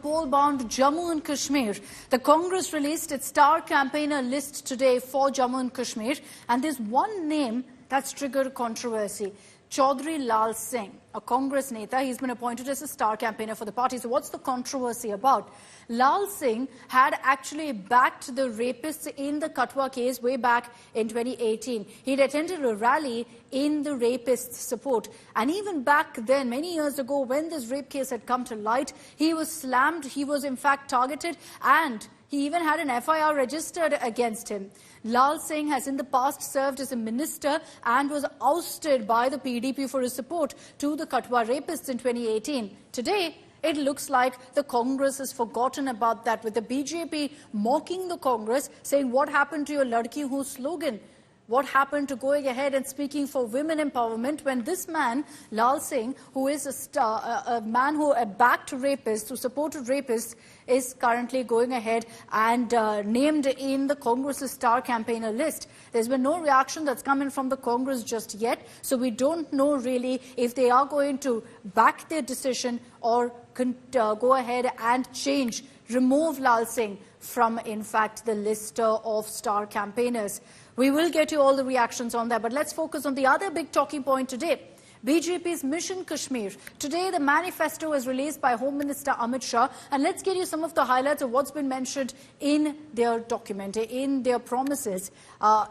poll-bound Jammu and Kashmir. The Congress released its star campaigner list today for Jammu and Kashmir, and there's one name that's triggered controversy. Chaudhry Lal Singh, a Congress Neta, he's been appointed as a star campaigner for the party. So what's the controversy about? Lal Singh had actually backed the rapists in the Katwa case way back in 2018. He'd attended a rally in the rapists' support. And even back then, many years ago, when this rape case had come to light, he was slammed, he was in fact targeted, and he even had an FIR registered against him. Lal Singh has in the past served as a minister and was ousted by the PDP for his support to the Katwa rapists in 2018. Today, it looks like the Congress has forgotten about that, with the BJP mocking the Congress, saying, "What happened to your Ladki Ho slogan? What happened to going ahead and speaking for women empowerment," when this man, Lal Singh, who is a man who backed rapists, who supported rapists, is currently going ahead and named in the Congress's star campaigner list. There's been no reaction that's come in from the Congress just yet, so we don't know really if they are going to back their decision or go ahead and remove Lal Singh from, in fact, the list of star campaigners. We will get you all the reactions on that, but let's focus on the other big talking point today. BJP's Mission Kashmir. Today, the manifesto was released by Home Minister Amit Shah, and let's get you some of the highlights of what's been mentioned in their document, in their promises.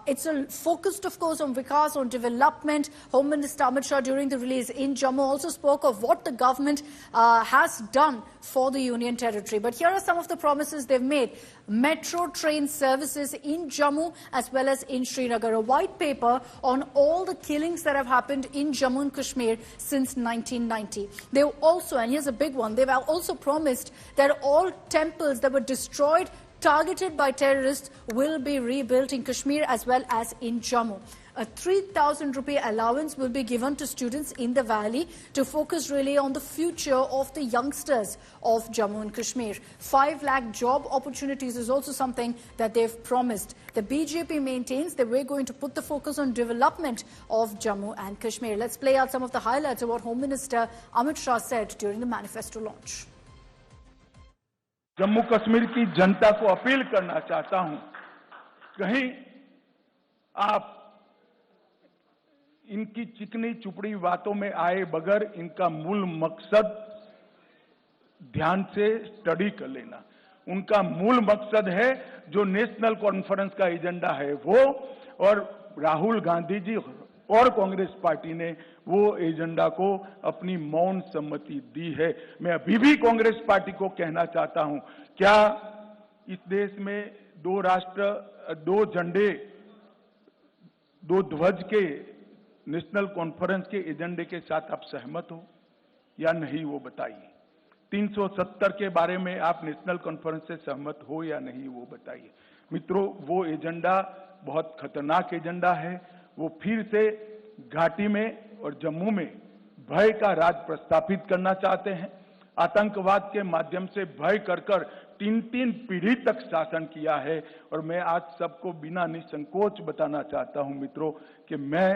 It's focused, of course, on Vikas, on development. Home Minister Amit Shah, during the release in Jammu, also spoke of what the government has done for the Union Territory. But here are some of the promises they've made. Metro train services in Jammu as well as in Srinagar. A white paper on all the killings that have happened in Jammu and Kashmir since 1990. They also, and here's a big one, they've also promised that all temples that were destroyed, targeted by terrorists, will be rebuilt in Kashmir as well as in Jammu. A 3,000 rupee allowance will be given to students in the valley to focus really on the future of the youngsters of Jammu and Kashmir. 5 lakh job opportunities is also something that they've promised. The BJP maintains that we're going to put the focus on development of Jammu and Kashmir. Let's play out some of the highlights of what Home Minister Amit Shah said during the manifesto launch. Jammu Kashmir की जनता को appeal करना चाहता हूं, कहीं आप इनकी चिकनी चुपड़ी बातों में आए बगैर इनका मूल मकसद ध्यान से स्टडी कर लेना। उनका मूल मकसद है जो नेशनल कॉन्फ्रेंस का एजेंडा है वो, और राहुल गांधी जी और कांग्रेस पार्टी ने वो एजेंडा को अपनी मौन सम्मति दी है। मैं अभी भी कांग्रेस पार्टी को कहना चाहता हूं, क्या इस देश में 2 राष्ट्र 2 झंडे 2 ध्वज के नेशनल कॉन्फ्रेंस के एजेंडे के साथ आप सहमत हो या नहीं, वो बताइए। 370 के बारे में आप नेशनल कॉन्फ्रेंस से सहमत हो या नहीं, वो बताइए। मित्रों, वो एजेंडा बहुत खतरनाक एजेंडा है। वो फिर से घाटी में और जम्मू में भय का राज प्रस्थापित करना चाहते हैं। आतंकवाद के माध्यम से भय कर 3 पीढ़ी तक शासन किया है। और मैं आज सबको बिना निसंकोच बताना चाहता हूं मित्रों कि मैं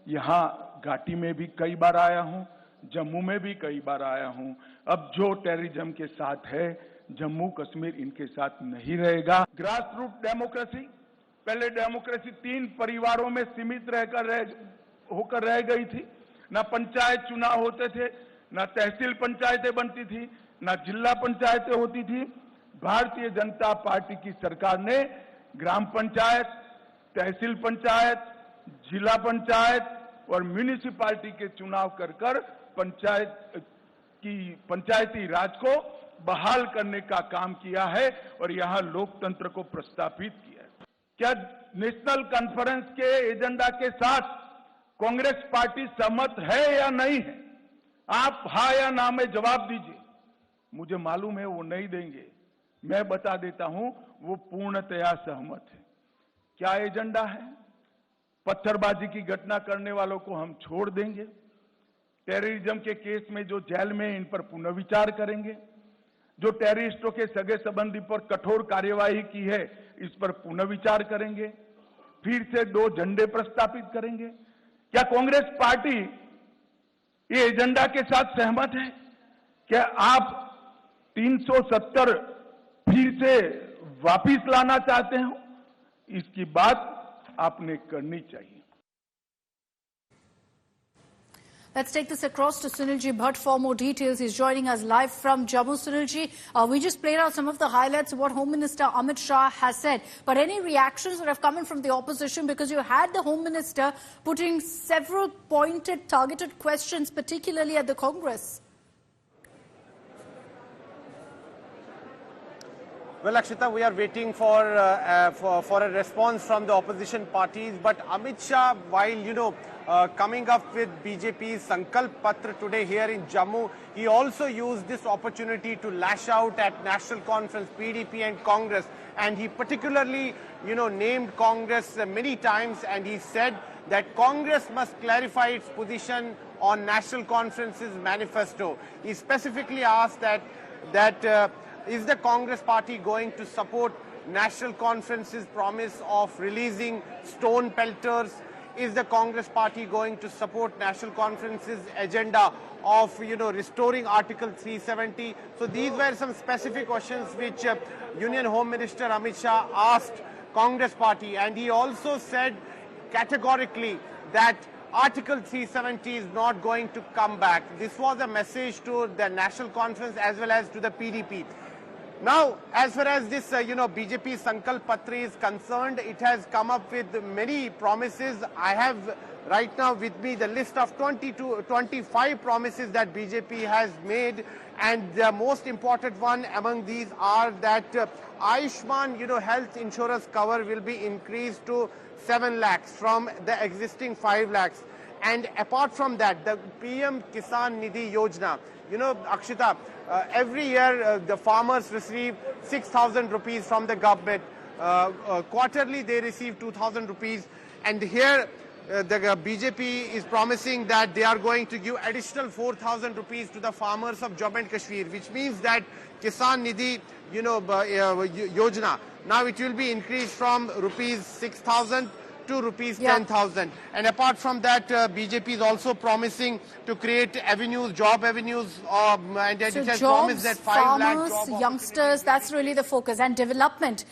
यहां घाटी में भी कई बार आया हूं, जम्मू में भी कई बार आया हूं। अब जो टेररिज्म के साथ है, जम्मू कश्मीर इनके साथ नहीं रहेगा। ग्रास रूट डेमोक्रेसी, पहले डेमोक्रेसी 3 परिवारों में सीमित होकर रह गई थी। ना पंचायत चुनाव होते थे, ना तहसील पंचायतें बनती थी, ना जिला पंचायतें होती थी। भारतीय जनता पार्टी की सरकार ने ग्राम पंचायत, तहसील पंचायत, जिला पंचायत और म्यूनिसिपैलिटी के चुनाव कर पंचायती राज को बहाल करने का काम किया है और यहां लोकतंत्र को प्रस्थापित किया है। क्या नेशनल कॉन्फ्रेंस के एजेंडा के साथ कांग्रेस पार्टी सहमत है या नहीं है? आप हाँ या ना में जवाब दीजिए। मुझे मालूम है वो नहीं देंगे, मैं बता देता हूं वो पूर्णतया सहमत है। क्या एजेंडा है? पत्थरबाजी की घटना करने वालों को हम छोड़ देंगे। टेररिज्म के केस में जो जेल में, इन पर पुनर्विचार करेंगे। जो टेररिस्टों के सगे संबंधी पर कठोर कार्यवाही की है, इस पर पुनर्विचार करेंगे। फिर से 2 झंडे प्रस्तापित करेंगे। क्या कांग्रेस पार्टी ये एजेंडा के साथ सहमत है? क्या आप 370 फिर से वापिस लाना चाहते हो, इसकी बात आपने करनी चाहिए। Let's take this across to Sunilji Bhatt for more details. He's joining us live from Jammu. Sunilji, we just played out some of the highlights of what Home Minister Amit Shah has said. But any reactions that have come in from the opposition? Because you had the Home Minister putting several pointed, targeted questions, particularly at the Congress. Well, Akshita, we are waiting for a response from the opposition parties. But Amit Shah, while, coming up with BJP's Sankalp Patra today here in Jammu, he also used this opportunity to lash out at National Conference, PDP and Congress. And he particularly, named Congress many times, and he said that Congress must clarify its position on National Conference's manifesto. He specifically asked that is the Congress party going to support National Conference's promise of releasing stone pelters? Is the Congress party going to support National Conference's agenda of, restoring Article 370? So these were some specific questions which Union Home Minister Amit Shah asked Congress party, and he also said categorically that Article 370 is not going to come back. This was a message to the National Conference as well as to the PDP. Now, as far as this, BJP Sankalp Patra is concerned, it has come up with many promises. I have right now with me the list of 25 promises that BJP has made, and the most important one among these are that Ayushman, health insurance cover will be increased to 7 lakhs from the existing 5 lakhs. And apart from that, the PM Kisan Nidhi Yojana, Akshita, every year the farmers receive 6,000 rupees from the government. Quarterly they receive 2,000 rupees. And here the BJP is promising that they are going to give additional 4,000 rupees to the farmers of Jammu and Kashmir, which means that Kisan Nidhi, Yojana, now it will be increased from rupees 6,000 to rupees 10,000. And apart from that, BJP is also promising to create avenues, job avenues, and so it has jobs, promised that 5 lakh farmers, job youngsters, that's really the focus, and development.